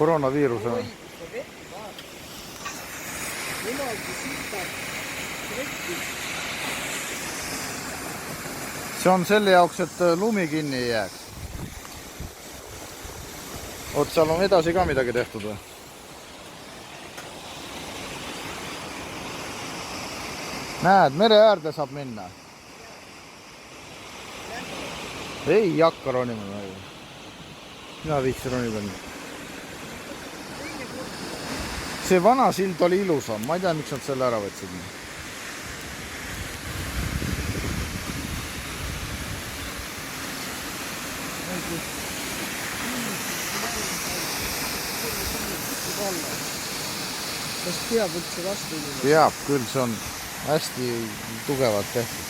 koroonaviiruse. See on selle jaoks, et lumi kinni ei jääks. Oot, seal on edasi ka midagi tehtud või? Näed, mere äärde saab minna. Ei hakka ronima. Mina viitsi ronida. See vana sild oli ilusam. Ma ei tea, miks nad selle ära võtsid. Kas peab üldse vastu? Peab küll, see on hästi tugevalt tehtud.